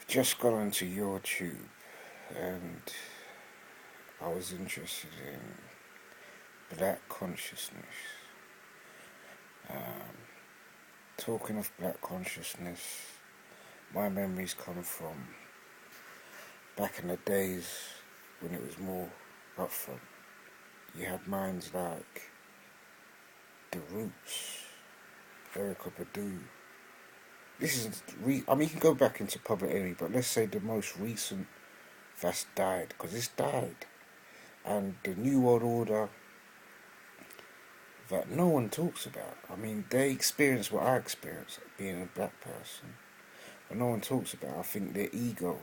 Just got onto YouTube and I was interested in black consciousness. Um, Talking of black consciousness, my memories come from back in the days when it was more upfront. You had minds like The Roots, Erykah Badu. This is, you can go back into Public Enemy, but let's say the most recent that's died, because it's died. And the New World Order that no one talks about. I mean, they experience what I experienced being a black person, but no one talks about. I think their ego.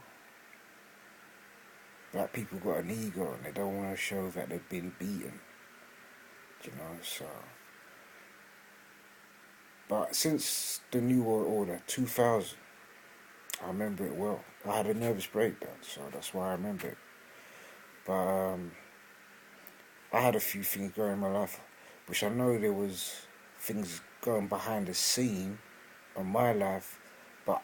Black people got an ego, and they don't want to show that they've been beaten. So. But since the New World Order, 2000, I remember it well. I had a nervous breakdown, so that's why I remember it. But I had a few things going in my life, which I know there was things going behind the scene on my life, but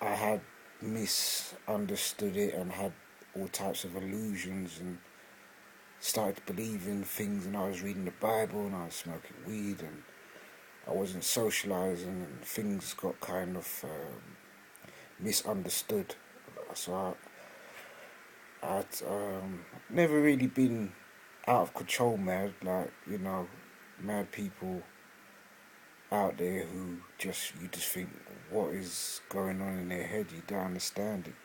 I had misunderstood it and had all types of illusions and started to believe in things, and I was reading the Bible and I was smoking weed and I wasn't socializing, and things got kind of misunderstood. So I'd never really been out of control mad, like, mad people out there who you just think, what is going on in their head? You don't understand it.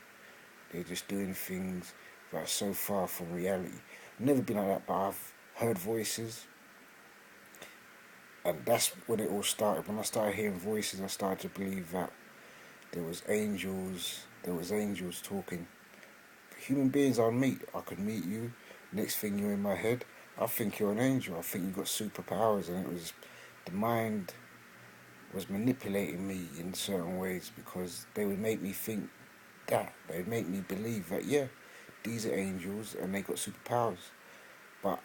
They're just doing things that are so far from reality. I've never been like that, but I've heard voices, and that's when it all started. When I started hearing voices, I started to believe that there was angels talking. Human beings I'll meet. I could meet you. Next thing you're in my head, I think you're an angel. I think you got superpowers, and it was the mind was manipulating me in certain ways because they would make me think that. They'd make me believe that, yeah, these are angels and they got superpowers. But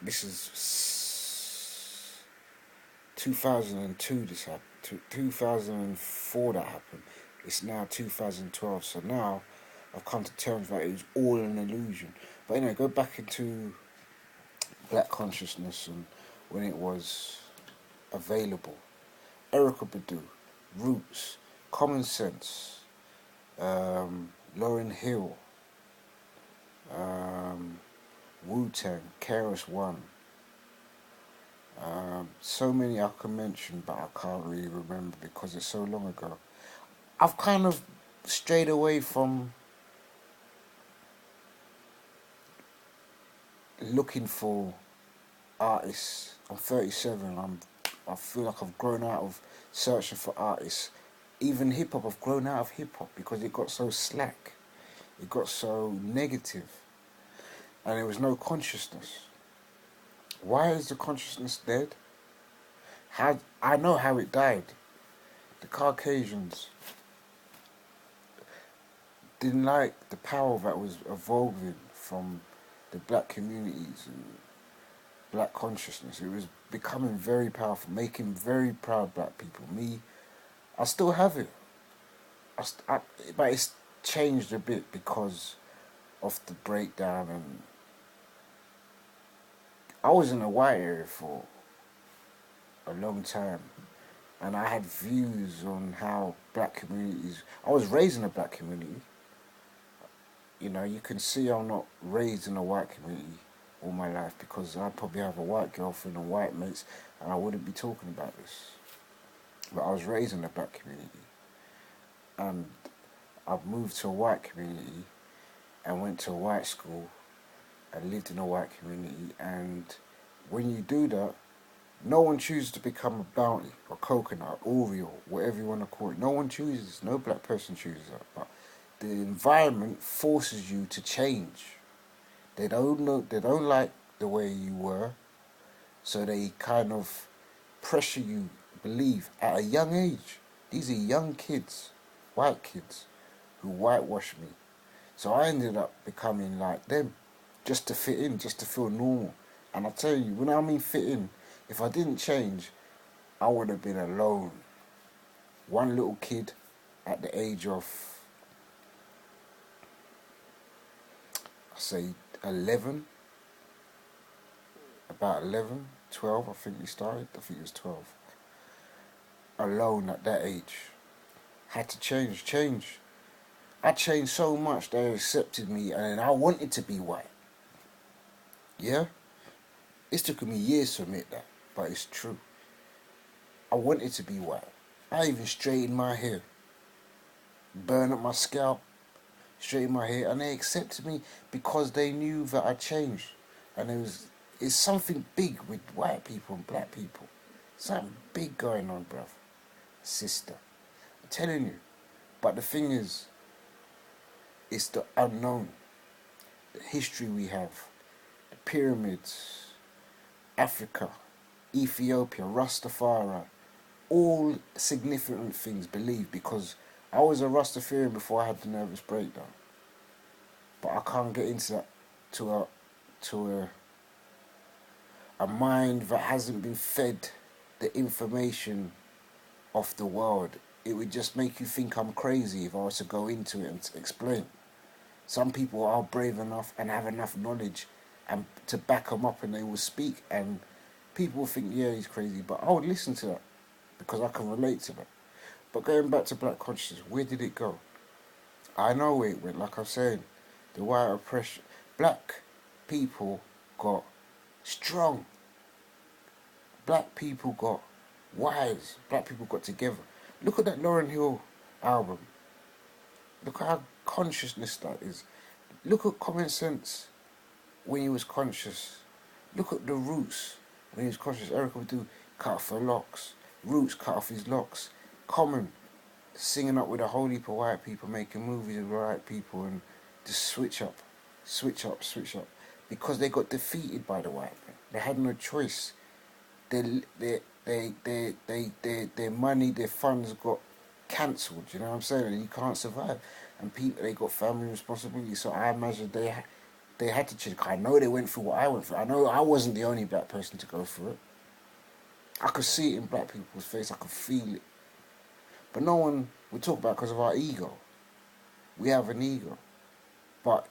this is 2002 this happened. 2004 that happened. It's now 2012. So now I've come to terms that it was all an illusion. But anyway, go back into black consciousness and when it was available. Erykah Badu, Roots, Common Sense, Lauryn Hill, Wu-Tang, KRS-One. So many I can mention, but I can't really remember because it's so long ago. I've kind of strayed away from looking for artists. I'm 37. I feel like I've grown out of searching for artists. Even hip hop, I've grown out of hip hop because it got so slack. It got so negative, and there was no consciousness. Why is the consciousness dead? How I know how it died. The Caucasians didn't like the power that was evolving from the black communities and black consciousness. It was becoming very powerful, making very proud black people. Me, I still have it. But it's changed a bit because of the breakdown, and I was in a white area for a long time, and I had views on how black communities. I was raised in a black community. You can see I'm not raised in a white community all my life because I probably have a white girlfriend and white mates, and I wouldn't be talking about this. But I was raised in a black community, and I've moved to a white community and went to a white school and lived in a white community. And when you do that, no one chooses to become a bounty or coconut, Oreo, whatever you want to call it. No one chooses. No black person chooses that. But the environment forces you to change. They don't know. They don't like the way you were, so they kind of pressure you. Believe at a young age. These are young kids, white kids, who whitewash me. So I ended up becoming like them, just to fit in, just to feel normal. And I tell you, when I mean fit in, if I didn't change, I would have been alone. One little kid at the age of say 11, about 11, 12. I think we started. I think it was 12. Alone at that age. Had to change. I changed so much they accepted me, and I wanted to be white. Yeah? It's taken me years to admit that, but it's true. I wanted to be white. I even straightened my hair, burned up my scalp, straightened my hair, and they accepted me because they knew that I changed. And it's something big with white people and black people. Something big going on, bruv. Sister. I'm telling you. But the thing is, it's the unknown. The history we have. The pyramids. Africa. Ethiopia. Rastafari. All significant things, believe, because I was a Rastafarian before I had the nervous breakdown. But I can't get into that to a mind that hasn't been fed the information of the world. It would just make you think I'm crazy if I was to go into it and explain. Some people are brave enough and have enough knowledge and to back them up, and they will speak, and people will think, yeah, he's crazy, but I would listen to that because I can relate to that. But going back to black consciousness, where did it go? I know where it went. Like I'm saying, the white oppression. Black people got strong. Black people got wise. Black people got together. Look at that Lauryn Hill album. Look at how consciousness that is. Look at Common Sense when he was conscious. Look at the Roots when he was conscious. Erykah Badu cut off her locks. Roots cut off his locks. Common singing up with a whole heap of white people, making movies with white people, and just switch up. Because they got defeated by the white men. They had no choice. Their money, their funds got cancelled. You know what I'm saying? And you can't survive. And people, they got family responsibility. So I imagine they had to change. I know they went through what I went through. I know I wasn't the only black person to go through it. I could see it in black people's face. I could feel it. But no one would talk about it because of our ego. We have an ego. But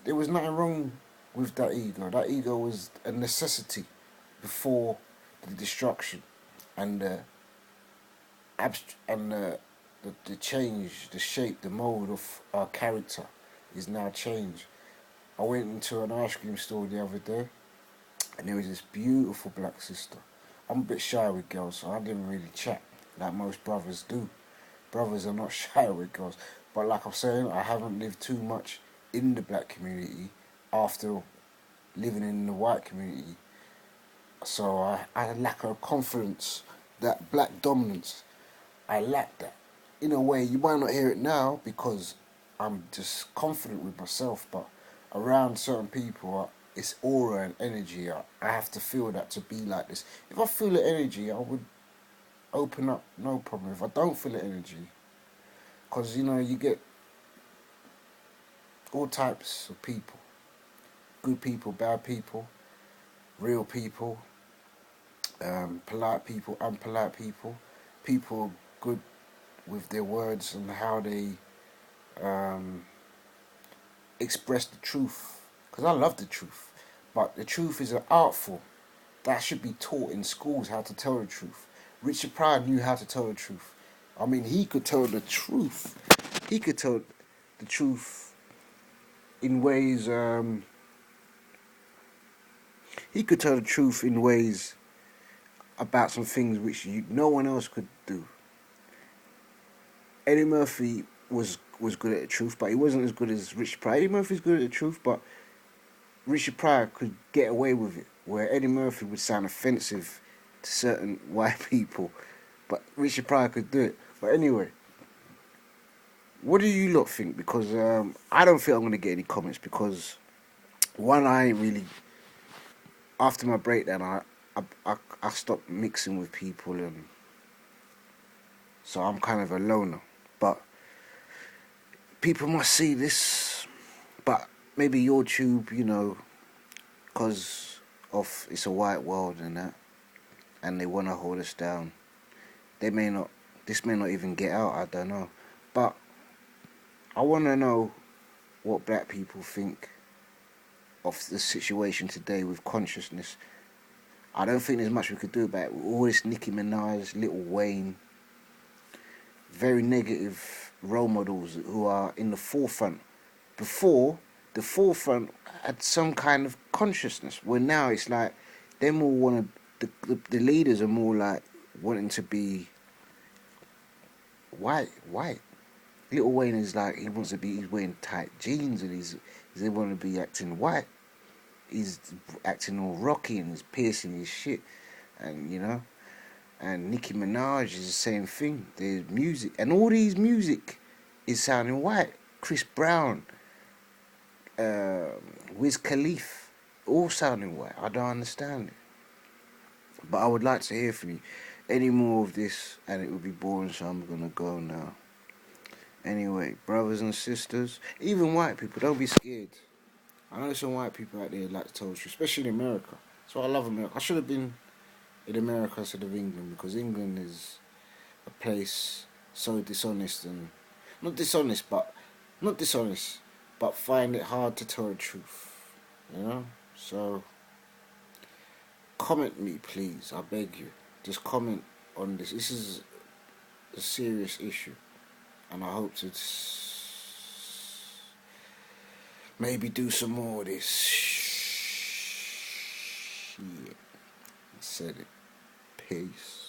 there was nothing wrong with that ego. That ego was a necessity before the destruction and the change, the shape, the mold of our character is now changed. I went into an ice cream store the other day, and there was this beautiful black sister. I'm a bit shy with girls, so I didn't really chat like most brothers do. Brothers are not shy with girls. But like I'm saying, I haven't lived too much in the black community after living in the white community. So I lack a confidence, that black dominance. I lack that. In a way, you might not hear it now because I'm just confident with myself, but around certain people, it's aura and energy. I have to feel that to be like this. If I feel the energy, I would open up, no problem. If I don't feel the energy, because, you get all types of people. Good people, bad people, real people, polite people, unpolite people. People good with their words and how they express the truth. Because I love the truth. But the truth is an art form. That should be taught in schools, how to tell the truth. Richard Pryor knew how to tell the truth. I mean, he could tell the truth. He could tell the truth in ways... he could tell the truth in ways about some things which no one else could do. Eddie Murphy was good at the truth, but he wasn't as good as Richard Pryor. Eddie Murphy's good at the truth, but Richard Pryor could get away with it, where Eddie Murphy would sound offensive to certain white people, but Richard Pryor could do it. But anyway, what do you lot think? Because I don't feel I'm going to get any comments because, one, I ain't really... After my breakdown, I stopped mixing with people, and so I'm kind of a loner. But people must see this. But maybe YouTube, because of it's a white world and that, and they want to hold us down. This may not even get out, I don't know. But I want to know what black people think of the situation today with consciousness. I don't think there's much we could do about it. All this Nicki Minaj, Lil Wayne, very negative role models who are in the forefront. Before, the forefront had some kind of consciousness, where now it's like them all want to, the leaders are more like wanting to be white. Lil Wayne is like, he's wearing tight jeans and they want to be acting white. He's acting all rocky and he's piercing his shit, and and Nicki Minaj is the same thing. There's music, and all these music is sounding white. Chris Brown, Wiz Khalifa, all sounding white. I don't understand it. But I would like to hear from you. Any more of this, and it would be boring, so I'm gonna go now. Anyway, brothers and sisters, even white people, don't be scared. I know some white people out there like to tell you, especially in America. So I love America. I should have been in America instead of England, because England is a place so dishonest and not dishonest, but find it hard to tell the truth. So comment me, please. I beg you. Just comment on this. This is a serious issue, and I hope to maybe do some more of this shit. I said it. Peace.